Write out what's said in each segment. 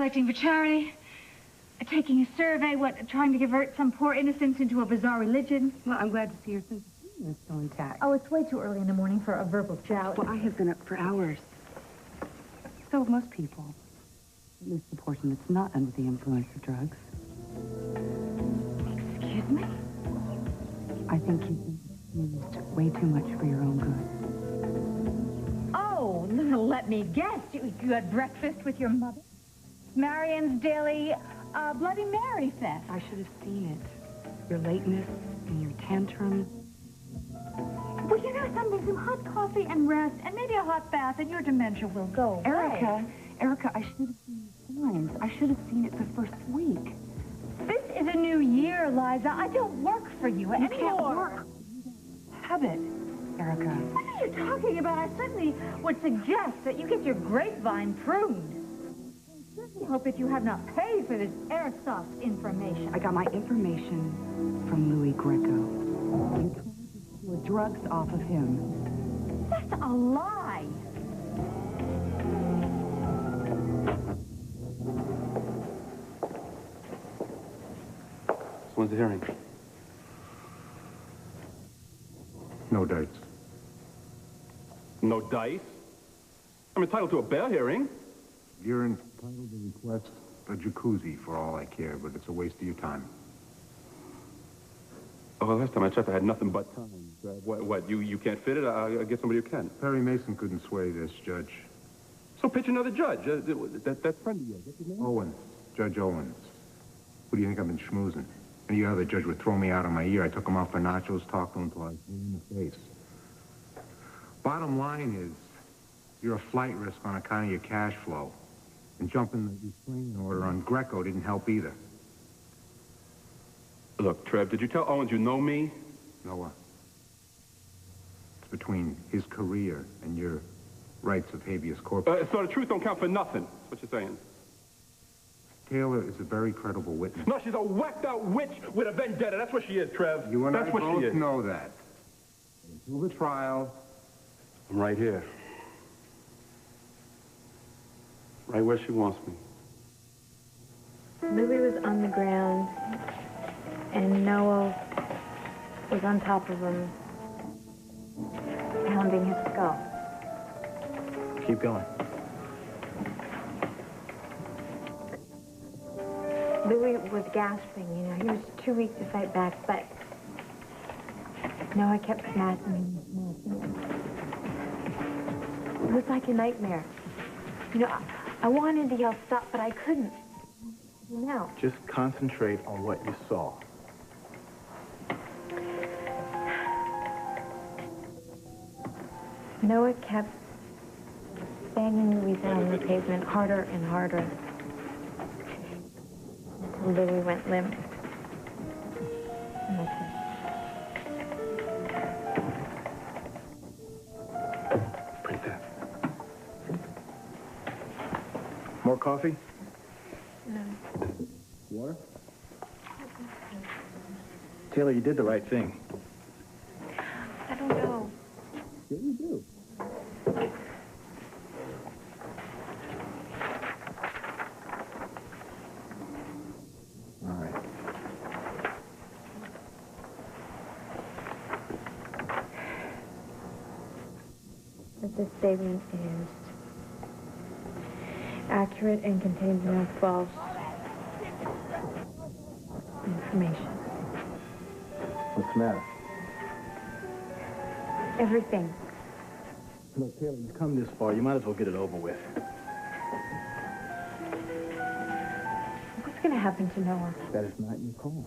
collecting for charity. Taking a survey, trying to convert some poor innocents into a bizarre religion. Well, I'm glad to see your sense of humor is still intact. Oh, it's way too early in the morning for a verbal joust. Well, I have been up for hours. So have most people. At least the portion that's not under the influence of drugs. Excuse me? I think you've used way too much for your own good. Oh, let me guess. You had breakfast with your mother? Marion's daily Bloody Mary fest. I should have seen it. Your lateness and your tantrums. Well, you know something, some hot coffee and rest, and maybe a hot bath, and your dementia will go away. Erica, I should have seen the signs. I should have seen it the first week. This is a new year, Liza. I don't work for you anymore. You can't work. Habit, Erica. What are you talking about? I certainly would suggest that you get your grapevine pruned. I certainly hope that you have not paid for this airsoft information. I got my information from Louis Greco. You tried to steal drugs off of him. That's a lie. When's the hearing? No dice. No dice? I'm entitled to a bail hearing. You're entitled to request a jacuzzi for all I care, but it's a waste of your time. Oh, well, last time I checked, I had nothing but time. What, you can't fit it? I'll get somebody who can. Perry Mason couldn't sway this, Judge. So pitch another judge. That friend of yours, what's his name? Owens. Judge Owens. Who do you think I've been schmoozing? Any other judge would throw me out of my ear. I took him out for nachos, talked to him until I was blue in the face. Bottom line is, you're a flight risk on account of your cash flow. And jumping the restraining order on Greco didn't help either. Look, Trev, did you tell Owens you know me? Noah. It's between his career and your rights of habeas corpus. So the truth don't count for nothing. That's what you're saying. Taylor is a very credible witness. No, she's a whacked-out witch with a vendetta. That's what she is, Trev. You and That's I what both she is. know that. Until the trial, I'm right here. Right where she wants me. Louis was on the ground, and Noah was on top of him, pounding his skull. Keep going. Louis was gasping, you know. He was too weak to fight back, but Noah kept smacking him. It was like a nightmare. You know, I wanted to yell stop, but I couldn't. You know. Just concentrate on what you saw. Noah kept banging Louis down on the pavement harder and harder until Louis went limp. And that's it. Pretty that. More coffee? No. Water? Taylor, you did the right thing. I don't know. Yeah, you do. All right. That this statement is accurate and contains no false information. What's the matter? Everything. Look, Taylor, you've come this far. You might as well get it over with. What's going to happen to Noah? That is not your call.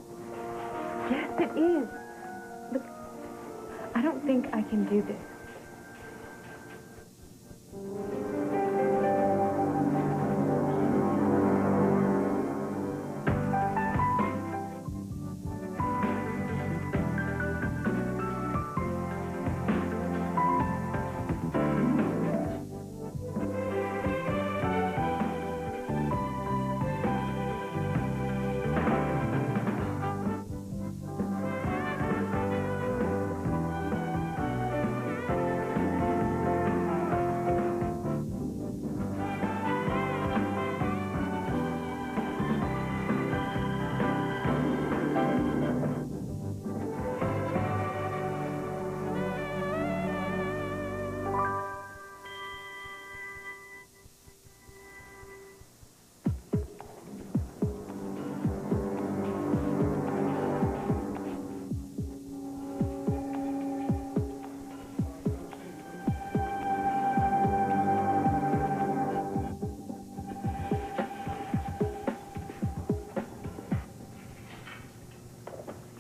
Yes, it is. Look, I don't think I can do this.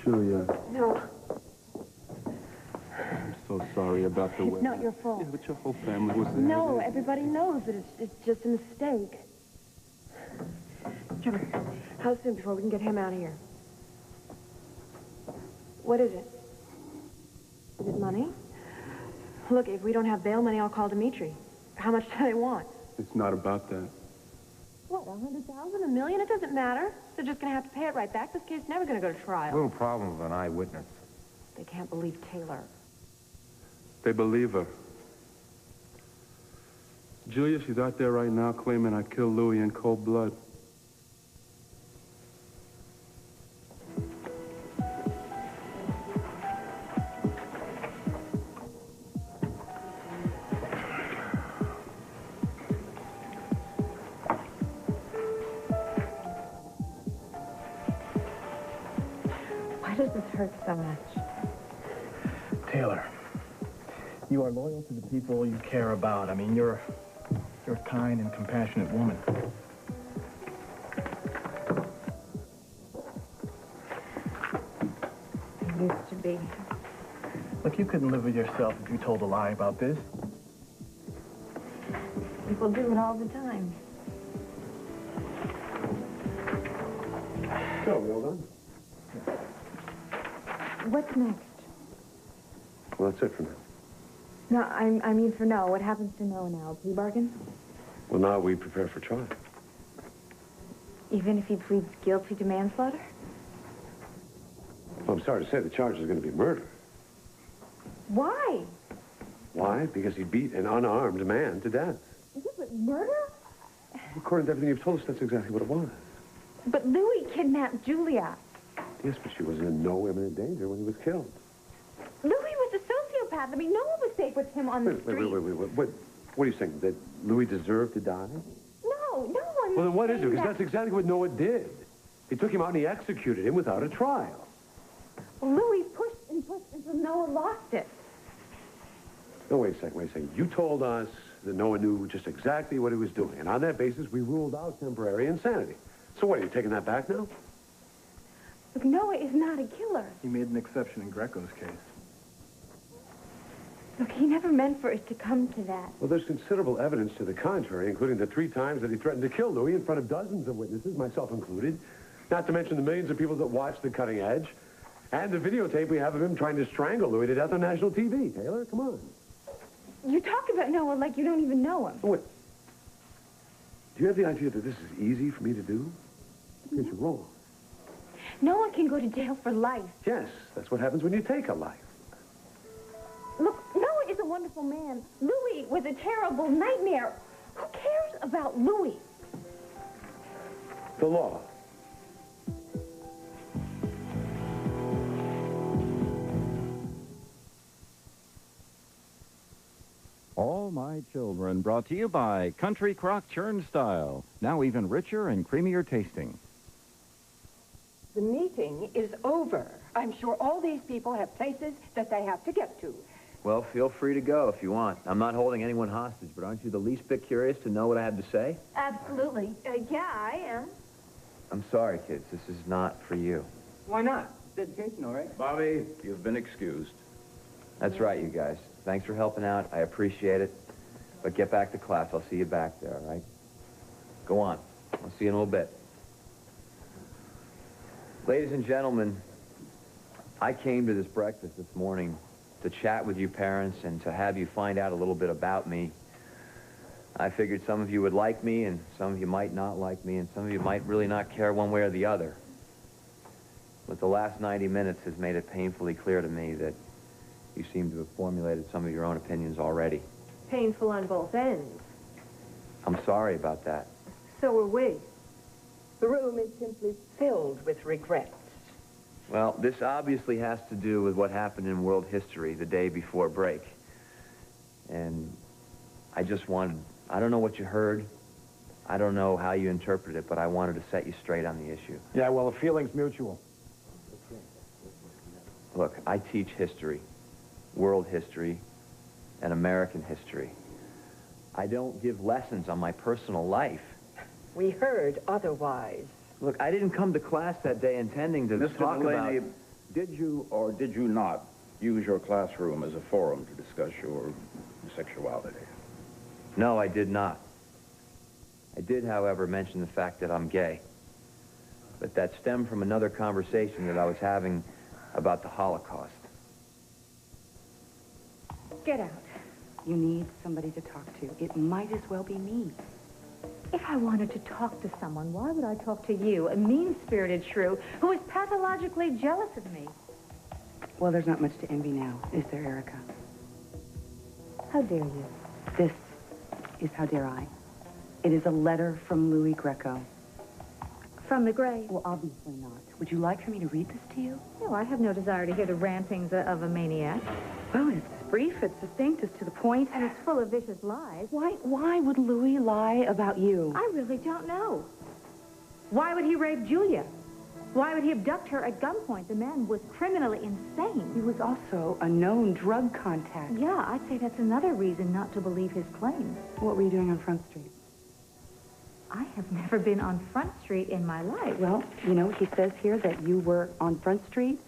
Julia, No, I'm so sorry about the it's wedding. not your fault. Yeah, but your whole family was there. No, everybody knows that it's just a mistake. Trevor, how soon before we can get him out of here? What is it? Is it money? Look, if we don't have bail money, I'll call Dimitri. How much do they want? It's not about that. What, 100,000, $1 million? It doesn't matter. They're just going to have to pay it right back. This kid's never going to go to trial. Little problem with an eyewitness. They can't believe Taylor. They believe her. Julia, she's out there right now claiming I killed Louis in cold blood. Why does this hurt so much? Taylor, you are loyal to the people you care about. I mean, you're a kind and compassionate woman. I used to be. Look, you couldn't live with yourself if you told a lie about this. People do it all the time. So, well done. What's next? Well, that's it for now. No, I mean for no. What happens to nnAll? Plea bargain? Well, now we prepare for trial. Even if he pleads guilty to manslaughter? Well, I'm sorry to say the charge is going to be murder. Why? Why? Because he beat an unarmed man to death. Is it murder? According to everything you've told us, that's exactly what it was. But Louis kidnapped Julia. Yes, but she was in no imminent danger when he was killed. Louis was a sociopath. I mean, no one was safe with him on the street. Wait. What are you saying? That Louis deserved to die? No, no one. Well, then what is it? Because that's exactly what Noah did. He took him out and he executed him without a trial. Louis pushed and pushed until Noah lost it. No, wait a second. You told us that Noah knew just exactly what he was doing. And on that basis, we ruled out temporary insanity. So what, are you taking that back now? Look, Noah is not a killer. He made an exception in Greco's case. Look, he never meant for it to come to that. Well, there's considerable evidence to the contrary, including the 3 times that he threatened to kill Louis in front of dozens of witnesses, myself included. Not to mention the millions of people that watched The Cutting Edge. And the videotape we have of him trying to strangle Louis to death on national TV. Taylor, come on. You talk about Noah like you don't even know him. What? Do you have the idea that this is easy for me to do? Because you're wrong. Noah can go to jail for life. Yes, that's what happens when you take a life. Look, Noah is a wonderful man. Louis was a terrible nightmare. Who cares about Louis? The law. All My Children, brought to you by Country Crock Churn Style. Now even richer and creamier tasting. The meeting is over. I'm sure all these people have places that they have to get to. Well, feel free to go if you want. I'm not holding anyone hostage, but aren't you the least bit curious to know what I have to say? Absolutely. Yeah, I am. I'm sorry, kids. This is not for you. Why not? It's educational, right? Bobby, you've been excused. That's right, you guys. Thanks for helping out. I appreciate it. But get back to class. I'll see you back there, all right? Go on. I'll see you in a little bit. Ladies and gentlemen, I came to this breakfast this morning to chat with you parents and to have you find out a little bit about me. I figured some of you would like me and some of you might not like me and some of you might really not care one way or the other. But the last 90 minutes has made it painfully clear to me that you seem to have formulated some of your own opinions already. Painful on both ends. I'm sorry about that. So are we. The room is simply filled with regrets. Well, this obviously has to do with what happened in world history the day before break. And I just wanted, I don't know what you heard. I don't know how you interpret it, but I wanted to set you straight on the issue. Yeah, well, the feeling's mutual. Look, I teach history, world history, and American history. I don't give lessons on my personal life. We heard otherwise. Look, I didn't come to class that day intending to talk about... Did you or did you not use your classroom as a forum to discuss your sexuality? No, I did not. I did, however, mention the fact that I'm gay. But that stemmed from another conversation that I was having about the Holocaust. Get out. You need somebody to talk to. It might as well be me. If I wanted to talk to someone, why would I talk to you, a mean-spirited shrew who is pathologically jealous of me? Well, there's not much to envy now, is there, Erica? How dare you? This is how dare I. It is a letter from Louis Greco. From the grave? Well, obviously not. Would you like for me to read this to you? No, I have no desire to hear the rantings of a maniac. Well, it's brief, it's succinct, it's to the point. And it's full of vicious lies. Why would Louis lie about you? I really don't know. Why would he rape Julia? Why would he abduct her at gunpoint? The man was criminally insane. He was also a known drug contact. Yeah, I'd say that's another reason not to believe his claims. What were you doing on Front Street? I have never been on Front Street in my life. Well, you know, he says here that you were on Front Street,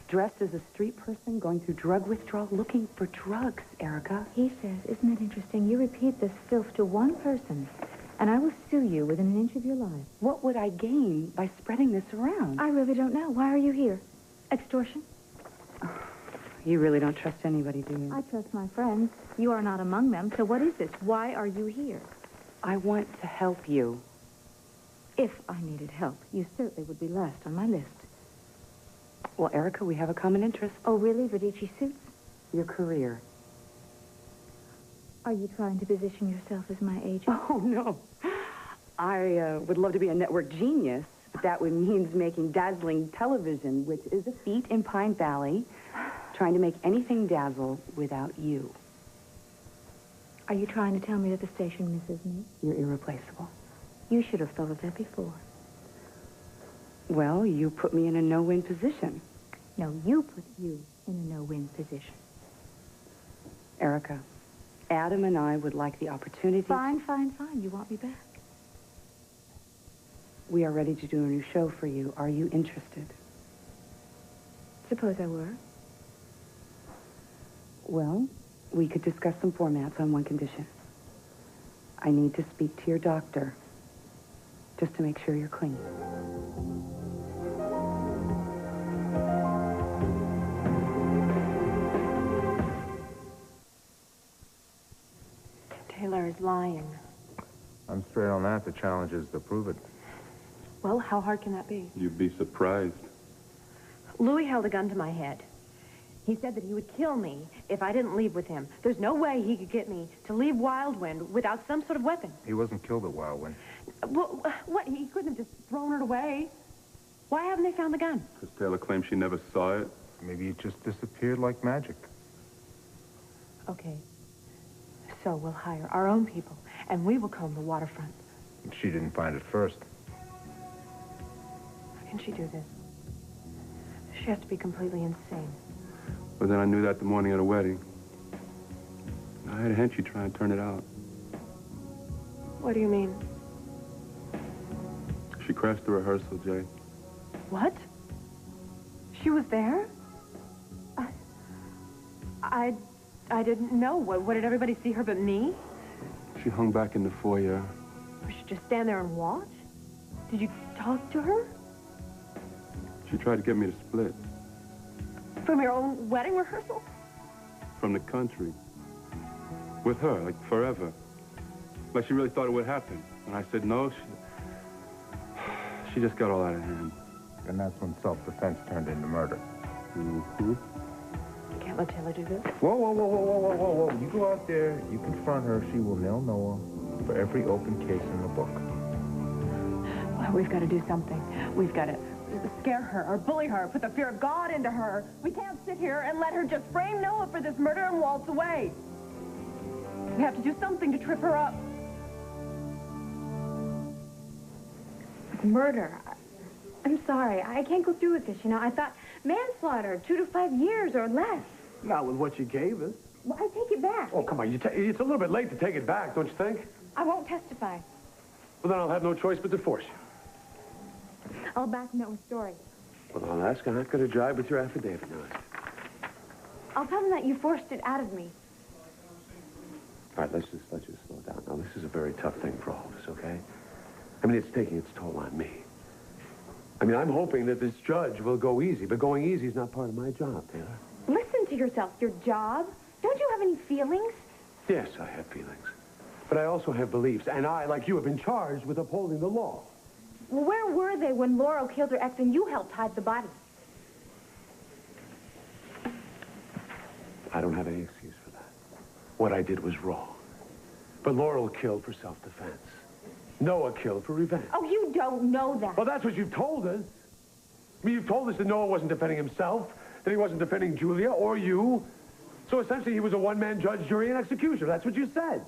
dressed as a street person, going through drug withdrawal, looking for drugs, Erica. He says, isn't it interesting? You repeat this filth to one person, and I will sue you within an inch of your life. What would I gain by spreading this around? I really don't know. Why are you here? Extortion? You really don't trust anybody, do you? I trust my friends. You are not among them, so what is this? Why are you here? I want to help you. If I needed help, you certainly would be last on my list. Well, Erica, we have a common interest. Oh, really? Radici suits? Your career. Are you trying to position yourself as my agent? Oh, no. I would love to be a network genius, but that would mean making dazzling television, which is a feat in Pine Valley, trying to make anything dazzle without you. Are you trying to tell me that the station misses me? You're irreplaceable. You should have thought of that before. Well, you put me in a no-win position. No, you put you in a no-win position. Erica, Adam and I would like the opportunity... Fine. You want me back? We are ready to do a new show for you. Are you interested? Suppose I were. Well, we could discuss some formats on one condition. I need to speak to your doctor, just to make sure you're clean. Taylor is lying. I'm straight on that. The challenge is to prove it. Well, how hard can that be? You'd be surprised. Louis held a gun to my head. He said that he would kill me if I didn't leave with him. There's no way he could get me to leave Wildwind without some sort of weapon. He wasn't killed at Wildwind. Well, what? He couldn't have just thrown it away. Why haven't they found the gun? Because Taylor claims she never saw it. Maybe it just disappeared like magic. Okay. So we'll hire our own people, and we will comb the waterfront. She didn't find it first. How can she do this? She has to be completely insane. But then I knew that the morning of the wedding. I had a hunch she'd try and turn it out. What do you mean? She crashed the rehearsal, Jay. What? She was there? I didn't know. What, did everybody see her but me? She hung back in the foyer. We should just stand there and watch? Did you talk to her? She tried to get me to split. From your own wedding rehearsal? From the country. With her, like forever. Like she really thought it would happen. And I said no. She just got all out of hand. And that's when self-defense turned into murder. Mm-hmm. You can't let Taylor do this. Whoa. You go out there, you confront her, she will nail Noah for every open case in the book. Well, we've got to do something. We've got to scare her or bully her, put the fear of God into her. We can't sit here and let her just frame Noah for this murder and waltz away. We have to do something to trip her up. Murder. I'm sorry. I can't go through with this, you know. I thought manslaughter, 2 to 5 years or less. Not with what you gave us. Well, I take it back. Oh, come on. It's a little bit late to take it back, don't you think? I won't testify. Well, then I'll have no choice but to force you. I'll back him up with story. Well, I'll ask. I'm not going to jibe with your affidavit now. I'll tell them that you forced it out of me. All right, let's just slow down. Now, this is a very tough thing for all of us, okay? I mean, it's taking its toll on me. I mean, I'm hoping that this judge will go easy, but going easy is not part of my job, Taylor. Listen to yourself. Your job? Don't you have any feelings? Yes, I have feelings. But I also have beliefs, and I, like you, have been charged with upholding the law. Well, where were they when Laurel killed her ex and you helped hide the body? I don't have any excuse for that. What I did was wrong. But Laurel killed for self-defense. Noah killed for revenge. Oh, you don't know that. Well, that's what you've told us. I mean, you've told us that Noah wasn't defending himself, that he wasn't defending Julia or you. So essentially, he was a one-man judge, jury, and executioner. That's what you said.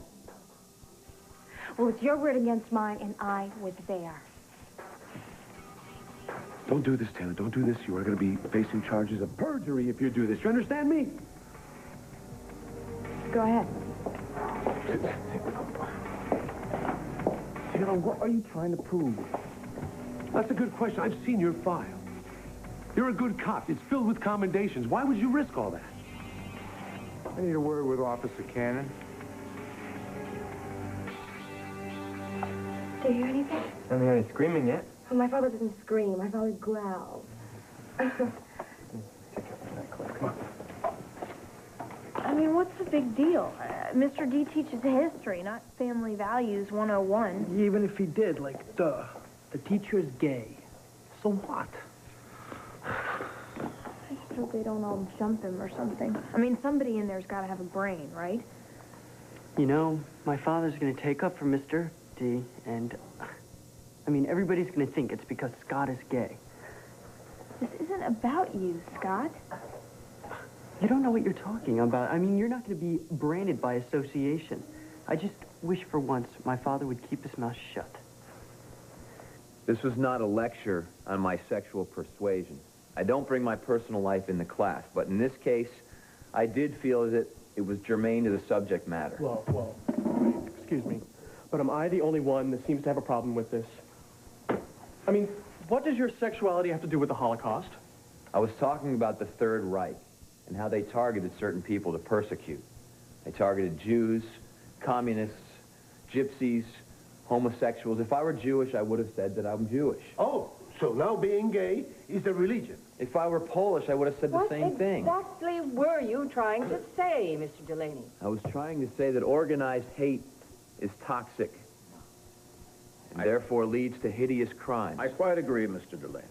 Well, it's your word against mine, and I was there. Don't do this, Taylor. Don't do this. You are going to be facing charges of perjury if you do this. You understand me? Go ahead. Taylor, what are you trying to prove? That's a good question. I've seen your file. You're a good cop. It's filled with commendations. Why would you risk all that? I need a word with Officer Cannon. Do you hear anything? I haven't heard any screaming yet. Well, my father doesn't scream. My father growls. Come on. I mean, what's the big deal? Mr. D teaches history, not family values 101. Even if he did, like, the teacher's gay. So what? I just hope they don't all jump him or something. I mean, somebody in there's got to have a brain, right? You know, my father's going to take up for Mr. D, and, I mean, everybody's going to think it's because Scott is gay. This isn't about you, Scott. You don't know what you're talking about. I mean, you're not going to be branded by association. I just wish for once my father would keep his mouth shut. This was not a lecture on my sexual persuasion. I don't bring my personal life into class, but in this case, I did feel that it was germane to the subject matter. Well, excuse me, but am I the only one that seems to have a problem with this? I mean, what does your sexuality have to do with the Holocaust? I was talking about the Third Reich and how they targeted certain people to persecute. They targeted Jews, communists, gypsies, homosexuals. If I were Jewish, I would have said that I'm Jewish. Oh, so now being gay is a religion. If I were Polish, I would have said the same thing. What exactly were you trying to say, Mr. Delaney? I was trying to say that organized hate is toxic and therefore leads to hideous crimes. I quite agree, Mr. Delaney.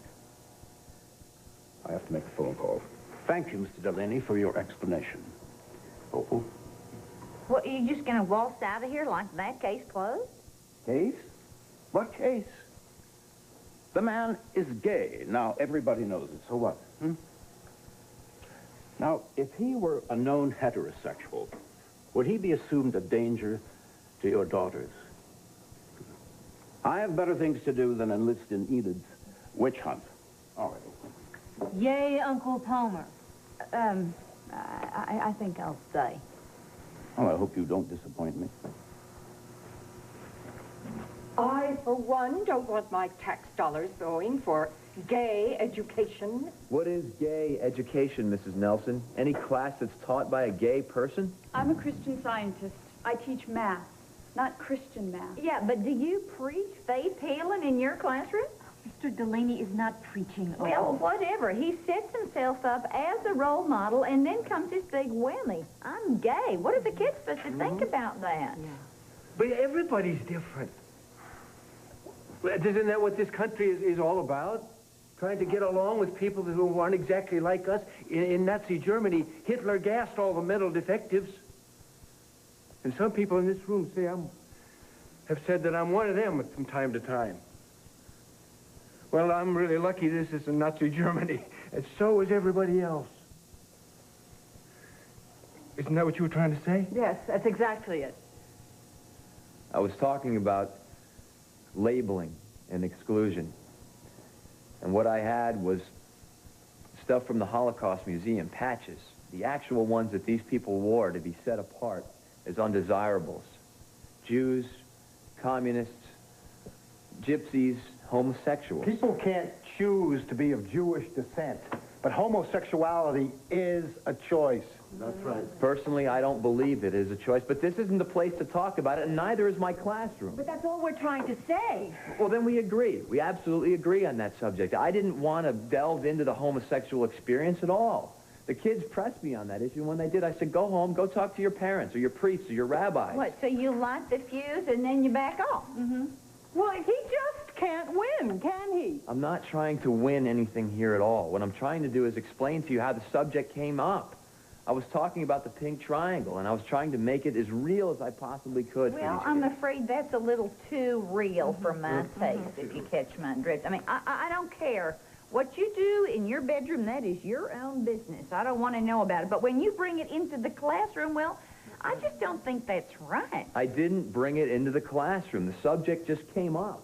I have to make a phone call. Thank you, Mr. Delaney, for your explanation. Oh. Well, you just gonna waltz out of here like that case closed? Case? What case? The man is gay. Now, everybody knows it. So what? Now, if he were a known heterosexual, would he be assumed a danger to your daughters? I have better things to do than enlist in Enid's witch hunt. All right. Yay, Uncle Palmer. I think I'll stay. Well, I hope you don't disappoint me. I, for one, don't want my tax dollars going for gay education. What is gay education, Mrs. Nelson? Any class that's taught by a gay person? I'm a Christian Scientist. I teach math, not Christian math. Yeah, but do you preach faith healing in your classroom? Mr. Delaney is not preaching. Well, whatever. He sets himself up as a role model, and then comes this big whammy. I'm gay. What are the kids supposed to think about that? Yeah. But everybody's different. Isn't that what this country is all about? Trying to get along with people who aren't exactly like us. In Nazi Germany, Hitler gassed all the mental defectives. And some people in this room have said that I'm one of them from time to time. Well, I'm really lucky this isn't Nazi Germany, and so is everybody else. Isn't that what you were trying to say? Yes, that's exactly it. I was talking about labeling and exclusion. And what I had was stuff from the Holocaust Museum, patches, the actual ones that these people wore to be set apart as undesirables. Jews, communists, gypsies, homosexuals. People can't choose to be of Jewish descent, but homosexuality is a choice. That's right. Personally, I don't believe it is a choice, but this isn't the place to talk about it, and neither is my classroom. But that's all we're trying to say. Well, then we agree. We absolutely agree on that subject. I didn't want to delve into the homosexual experience at all. The kids pressed me on that issue. When they did, I said, go home, go talk to your parents or your priests or your rabbis. What, so you light the fuse and then you back off? Mm-hmm. Well, he just can't win, can he? I'm not trying to win anything here at all. What I'm trying to do is explain to you how the subject came up. I was talking about the pink triangle, and I was trying to make it as real as I possibly could. Well, I'm afraid that's a little too real for my taste, if you catch my drift. I mean, I don't care. What you do in your bedroom, that is your own business. I don't want to know about it. But when you bring it into the classroom, well, I just don't think that's right. I didn't bring it into the classroom. The subject just came up.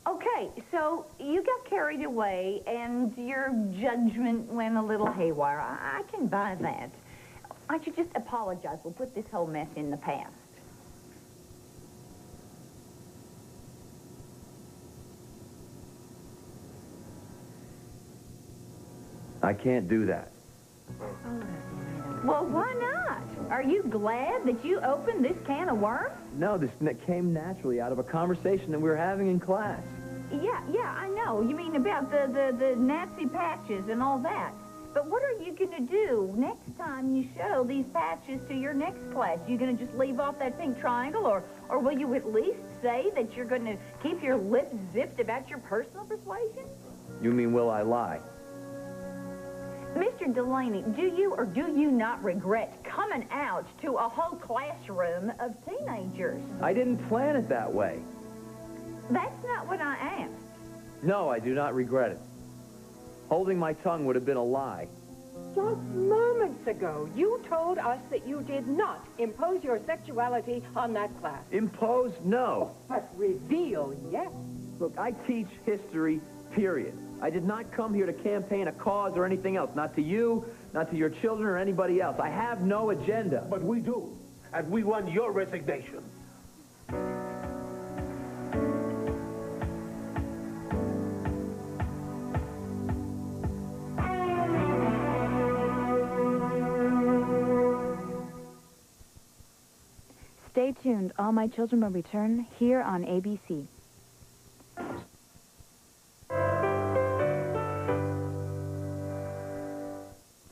Okay, so you got carried away, and your judgment went a little haywire. I can buy that. I should just apologize. We'll put this whole mess in the past. I can't do that. Well, why not? Are you glad that you opened this can of worms? No, this came naturally out of a conversation that we were having in class. Yeah, I know. You mean about the Nazi patches and all that. But what are you going to do next time you show these patches to your next class? You going to just leave off that pink triangle, or will you at least say that you're going to keep your lips zipped about your personal persuasion? You mean, will I lie? Mr. Delaney, do you or do you not regret coming out to a whole classroom of teenagers? I didn't plan it that way. That's not what I asked. No, I do not regret it. Holding my tongue would have been a lie. Just moments ago, you told us that you did not impose your sexuality on that class. Impose? No. But reveal, yes. Look, I teach history, period. I did not come here to campaign a cause or anything else. Not to you, not to your children or anybody else. I have no agenda. But we do. And we want your resignation. Stay tuned. All My Children will return here on ABC.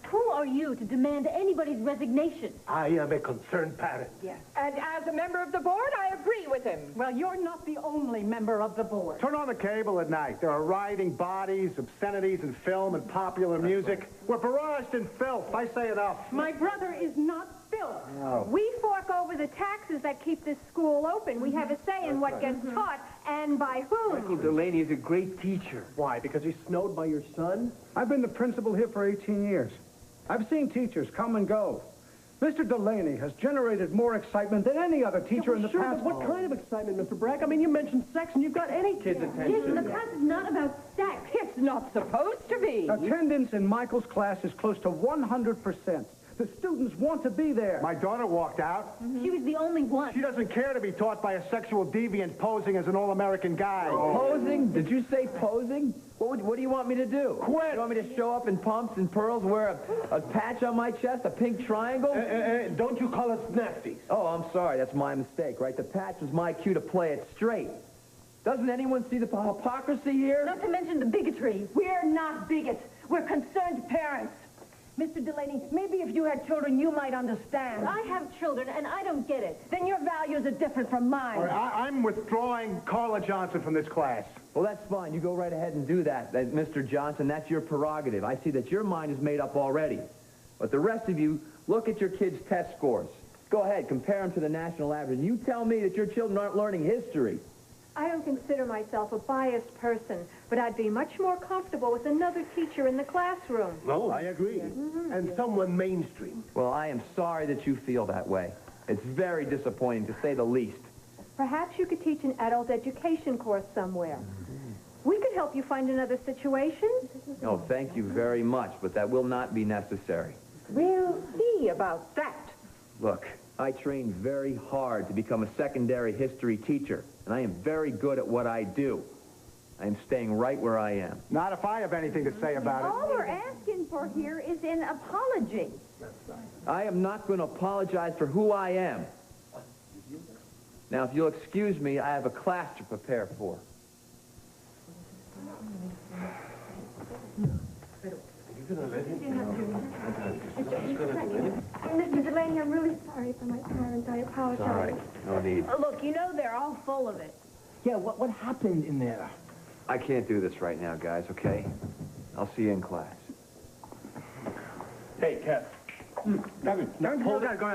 Who are you to demand anybody's resignation? I am a concerned parent. Yes. And as a member of the board, I agree with him. Well, you're not the only member of the board. Turn on the cable at night. There are rioting bodies, obscenities in film and popular music. We're barraged in filth. I say enough. My brother is not filth. No. We fork over the taxes that keep this school open. We have a say in what gets taught and by whom. Michael Delaney is a great teacher. Why? Because he's snowed by your son? I've been the principal here for 18 years. I've seen teachers come and go. Mr. Delaney has generated more excitement than any other teacher in the sure, past. But what kind of excitement, Mr. Brack? I mean, you mentioned sex and you've got any kid's attention. Yes, the class is not about sex. It's not supposed to be. Attendance in Michael's class is close to 100%. The students want to be there. My daughter walked out. She was the only one. She doesn't care to be taught by a sexual deviant posing as an all-American guy. Posing? Did you say posing? What do you want me to do? Quit! You want me to show up in pumps and pearls, wear a patch on my chest, a pink triangle? Don't you call us nasties? Oh, I'm sorry. That's my mistake, right? The patch was my cue to play it straight. Doesn't anyone see the hypocrisy here? Not to mention the bigotry. We're not bigots. We're concerned parents. Mr. Delaney, maybe if you had children, you might understand. I have children, and I don't get it. Then your values are different from mine. All right, I'm withdrawing Carla Johnson from this class. Well, that's fine. You go right ahead and do that, Mr. Johnson. That's your prerogative. I see that your mind is made up already. But the rest of you, look at your kids' test scores. Go ahead, compare them to the national average. You tell me that your children aren't learning history. I don't consider myself a biased person, but I'd be much more comfortable with another teacher in the classroom. No, I agree. And someone mainstream. Well, I am sorry that you feel that way. It's very disappointing, to say the least. Perhaps you could teach an adult education course somewhere. We could help you find another situation. Oh, thank you very much, but that will not be necessary. We'll see about that. Look, I trained very hard to become a secondary history teacher, and I am very good at what I do. I am staying right where I am. Not if I have anything to say about it. All we're asking for here is an apology. I am not going to apologize for who I am. Now, if you'll excuse me, I have a class to prepare for. Mr. Delaney, I'm really sorry for my parents. I apologize. All right. No need. Look, you know they're all full of it. Yeah, what happened in there? I can't do this right now, guys, okay? I'll see you in class. Hey, Kev.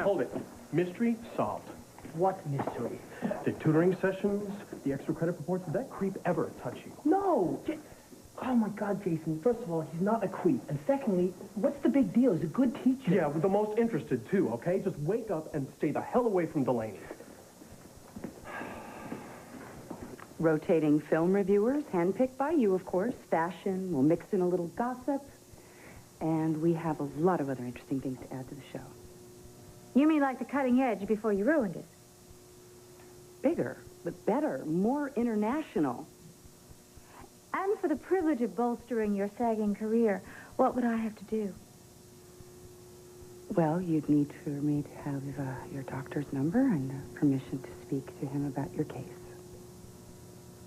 Hold it. Mystery solved. What mystery? The tutoring sessions, the extra credit reports, did that creep ever touch you? No! Oh, my God, Jason. First of all, he's not a creep. And secondly, what's the big deal? He's a good teacher. Yeah, the most interested, too, okay? Just wake up and stay the hell away from Delaney. Rotating film reviewers, handpicked by you, of course. Fashion, we'll mix in a little gossip. And we have a lot of other interesting things to add to the show. You mean like the cutting edge before you ruined it? Bigger, but better, more international. And for the privilege of bolstering your sagging career, what would I have to do? Well, you'd need for me to have your doctor's number and permission to speak to him about your case.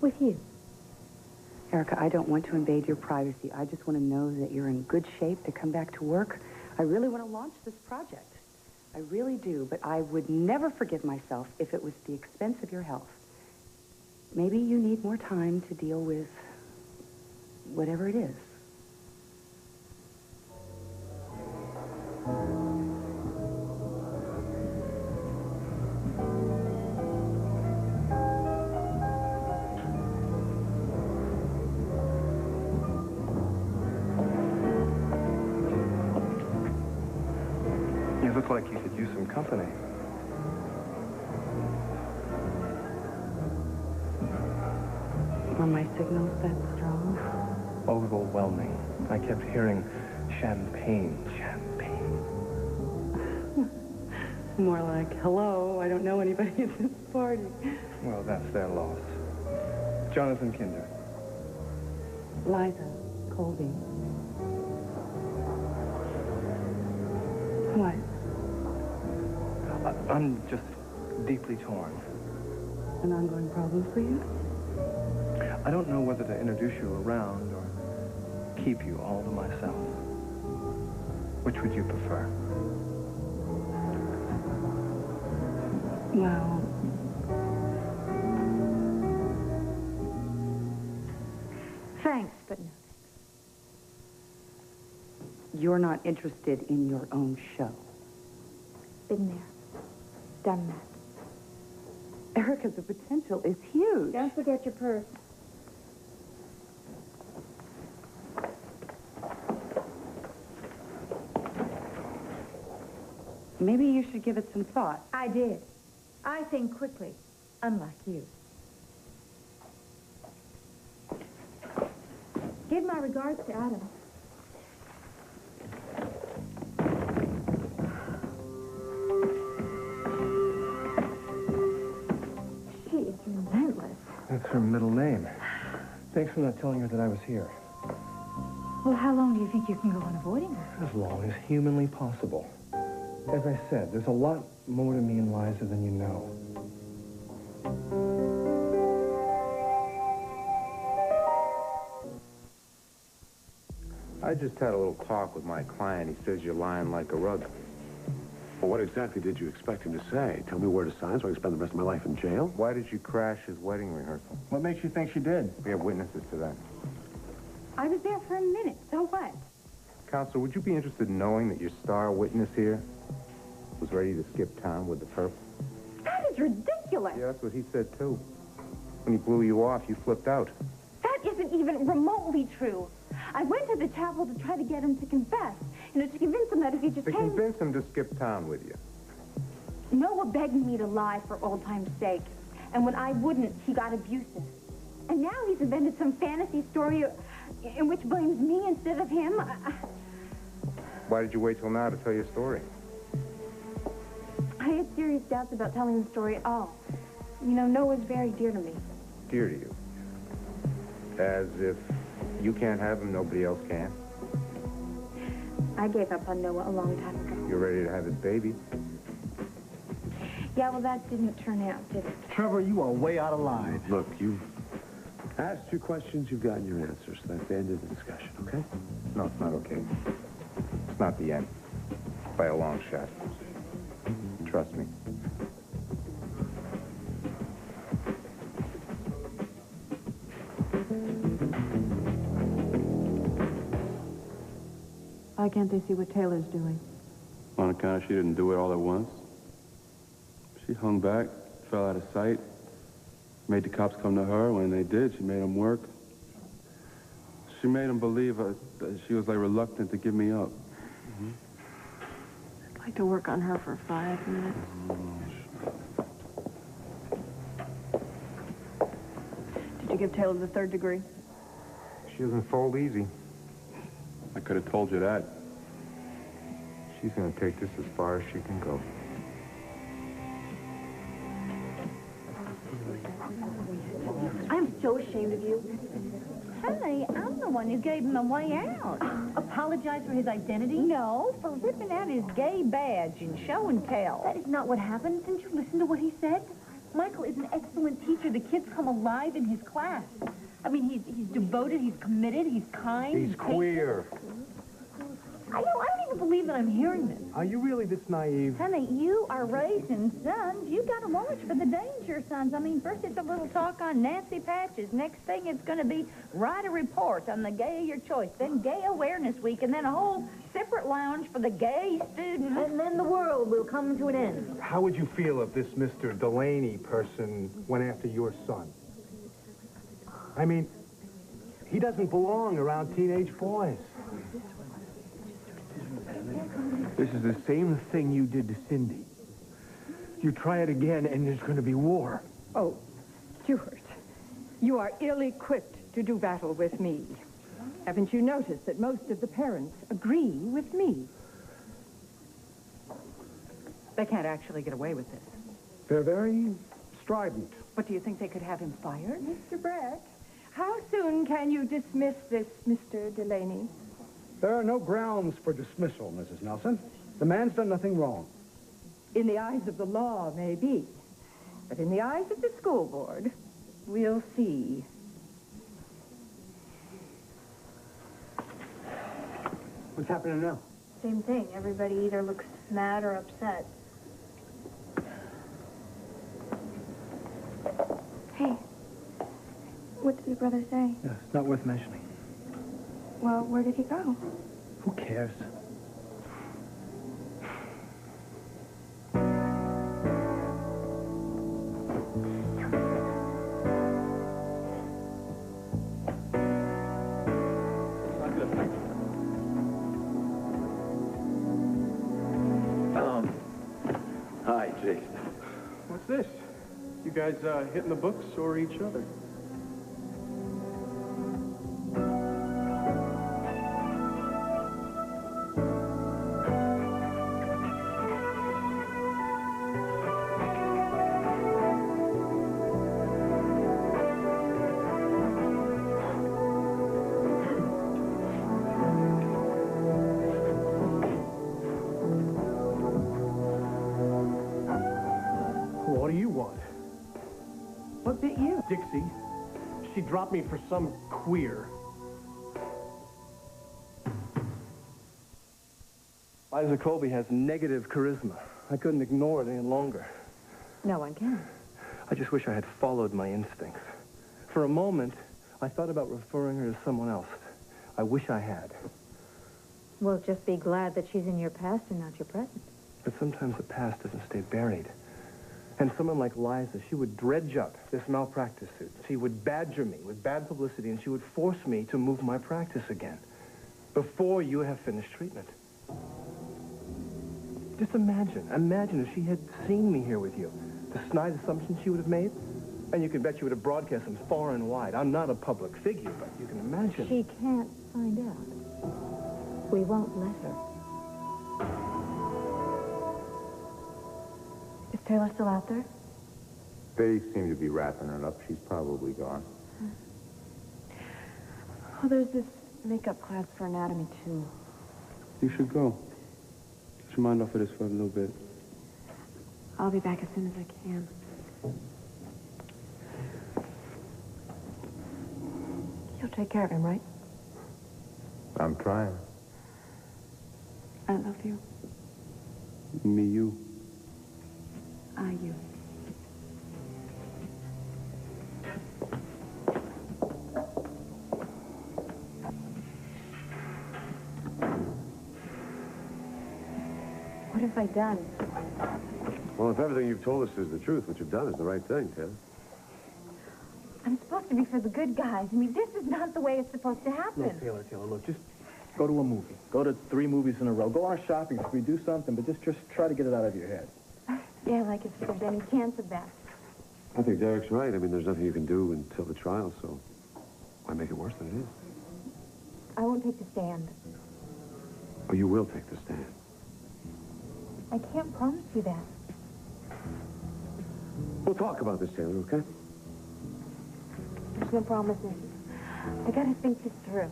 With you? Erica, I don't want to invade your privacy. I just want to know that you're in good shape to come back to work. I really want to launch this project. I really do, but I would never forgive myself if it was at the expense of your health. Maybe you need more time to deal with whatever it is. You look like you could use some company. Are my signals that strong? Overwhelming. I kept hearing champagne. More like, hello, I don't know anybody at this party. Well, that's their loss. Jonathan Kinder. Liza Colby. What? I'm just deeply torn. An ongoing problem for you? I don't know whether to introduce you around or keep you all to myself. Which would you prefer? Well... Thanks, but no. You're not interested in your own show. Been there. Done that. Erica, the potential is huge. Don't forget your purse. Maybe you should give it some thought. I did. I think quickly, unlike you. Give my regards to Adam. She is relentless. That's her middle name. Thanks for not telling her that I was here. Well, how long do you think you can go on avoiding her? As long as humanly possible. As I said, there's a lot more to me and Liza than you know. I just had a little talk with my client. He says you're lying like a rug. Well, what exactly did you expect him to say? Tell me where to sign so I can spend the rest of my life in jail? Why did you crash his wedding rehearsal? What makes you think she did? We have witnesses to that. I was there for a minute. So what? Counsel, would you be interested in knowing that your star witness here was ready to skip town with the perp? That is ridiculous. Yeah, that's what he said, too. When he blew you off, you flipped out. That isn't even remotely true. I went to the chapel to try to get him to confess. You know, to convince him that if he just To came... convince him to skip town with you. Noah begged me to lie for old time's sake. And when I wouldn't, he got abusive. And now he's invented some fantasy story in which blames me instead of him. Why did you wait till now to tell your story? I had serious doubts about telling the story at all. You know, Noah's very dear to me. Dear to you. As if you can't have him, nobody else can. I gave up on Noah a long time ago. You're ready to have his baby. Yeah, well, that didn't turn out, did it? Trevor, you are way out of line. Look, you've asked your questions, you've gotten your answers. That's the end of the discussion, okay? No, it's not okay. It's not the end. By a long shot. Trust me. Why can't they see what Taylor's doing? On account of she didn't do it all at once. She hung back, fell out of sight, made the cops come to her. When they did, she made them work. She made them believe that she was, like, reluctant to give me up. I'd like to work on her for 5 minutes. Did you give Taylor the 3rd degree? She doesn't fold easy. I could have told you that. She's going to take this as far as she can go. I'm so ashamed of you. Honey, I'm the one who gave him a way out. Apologize for his identity? No, for ripping out his gay badge and show and tell. That is not what happened. Didn't you listen to what he said? Michael is an excellent teacher. The kids come alive in his class. I mean, he's devoted, he's committed, he's kind. He's queer. I don't even believe that I'm hearing this. Are you really this naive? Honey, you are raising sons. You got to watch for the danger signs. I mean, first it's a little talk on Nancy Patches. Next thing it's going to be write a report on the gay of your choice. Then Gay Awareness Week, and then a whole separate lounge for the gay students. And then the world will come to an end. How would you feel if this Mr. Delaney person went after your son? I mean, he doesn't belong around teenage boys. This is the same thing you did to Cindy. You try it again, and there's going to be war. Oh, Stuart, you are ill-equipped to do battle with me. Haven't you noticed that most of the parents agree with me? They can't actually get away with this. They're very strident. But do you think they could have him fired? Mr. Brett, how soon can you dismiss this Mr. Delaney? There are no grounds for dismissal, Mrs. Nelson. The man's done nothing wrong. In the eyes of the law, maybe. But in the eyes of the school board, we'll see. What's happening now? Same thing. Everybody either looks mad or upset. Hey, what did your brother say? Yeah, it's not worth mentioning. Well, where did he go? Who cares? Hi, Jason. What's this? You guys hitting the books or each other? What do you want? What bit you? Dixie. She dropped me for some queer. Liza Colby has negative charisma. I couldn't ignore it any longer. No one can. I just wish I had followed my instincts. For a moment, I thought about referring her to someone else. I wish I had. Well, just be glad that she's in your past and not your present. But sometimes the past doesn't stay buried. And someone like Liza, she would dredge up this malpractice suit. She would badger me with bad publicity, and she would force me to move my practice again before you have finished treatment. Just imagine if she had seen me here with you, the snide assumptions she would have made. And you can bet she would have broadcast them far and wide. I'm not a public figure, but you can imagine. She can't find out. We won't let her. Is Taylor still out there? They seem to be wrapping it up. She's probably gone. Oh, there's this makeup class for anatomy, too. You should go. Get your mind off of this for a little bit. I'll be back as soon as I can. You'll take care of him, right? I'm trying. I love you. Me, you. You. What have I done? Well, if everything you've told us is the truth, what you've done is the right thing, Taylor. I'm supposed to be for the good guys. I mean, this is not the way it's supposed to happen. No, Taylor, look, just go to a movie. Go to 3 movies in a row. Go on a shopping spree, do something, but just try to get it out of your head. Yeah, like if there's any chance of that. I think Derek's right. I mean, there's nothing you can do until the trial, so why make it worse than it is? I won't take the stand. Oh, you will take the stand. I can't promise you that. We'll talk about this, Taylor, okay? There's no promises. I gotta think this through.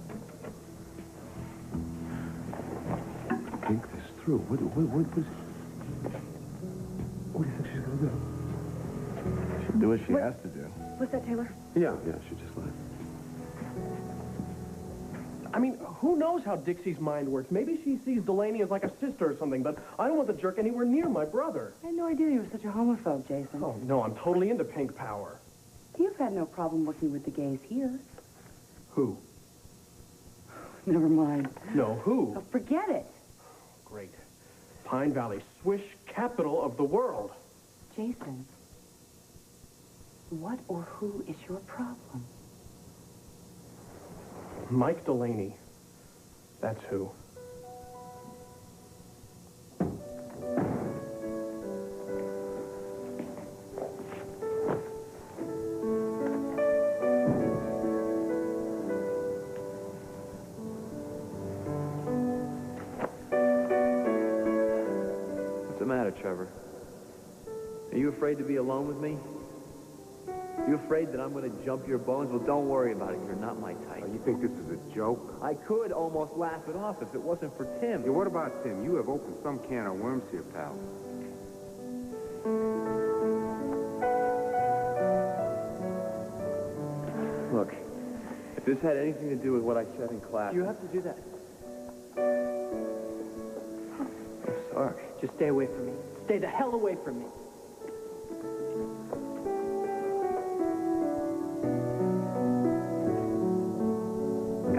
Think this through? What do you think she's gonna do? She'll do what she has to do. What's that, Taylor? Yeah, she just left. I mean, who knows how Dixie's mind works? Maybe she sees Delaney as like a sister or something, but I don't want the jerk anywhere near my brother. I had no idea you were such a homophobe, Jason. Oh, no, I'm totally into pink power. You've had no problem working with the gays here. Who? Never mind. No, who? Oh, forget it. Great. Pine Valley, swish capital of the world. Jason, what or who is your problem? Mike Delaney. That's who. What's the matter, Trevor? Are you afraid to be alone with me? You afraid that I'm going to jump your bones? Well, don't worry about it. You're not my type. You think this is a joke? I could almost laugh it off if it wasn't for Tim. Yeah, what about Tim? You have opened some can of worms here, pal. Look, if this had anything to do with what I said in class... You have to do that. I'm sorry. Just stay away from me. Stay the hell away from me.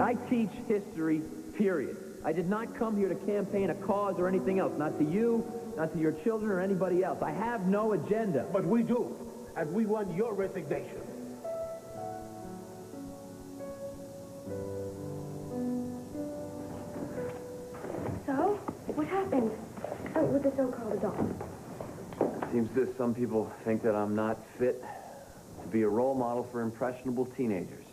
I teach history, period. I did not come here to campaign a cause or anything else. Not to you, not to your children or anybody else. I have no agenda. But we do, and we want your resignation. So, what happened with the so-called adult? Seems that some people think that I'm not fit to be a role model for impressionable teenagers.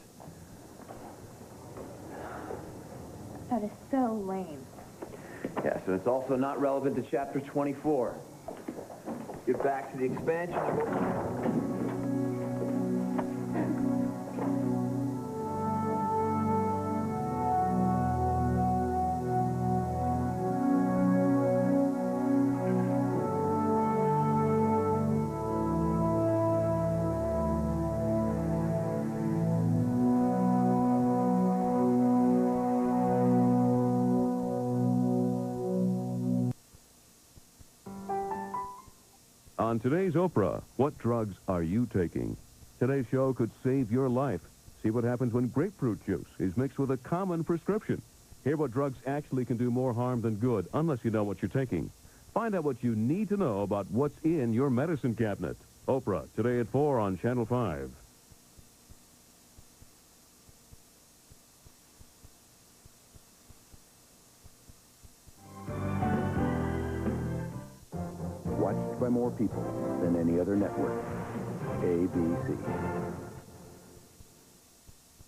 That is so lame. Yes, and it's also not relevant to Chapter 24. Get back to the expansion of... On today's Oprah, what drugs are you taking? Today's show could save your life. See what happens when grapefruit juice is mixed with a common prescription. Hear what drugs actually can do more harm than good, unless you know what you're taking. Find out what you need to know about what's in your medicine cabinet. Oprah, today at 4 on Channel 5. Watched by more people than any other network. ABC.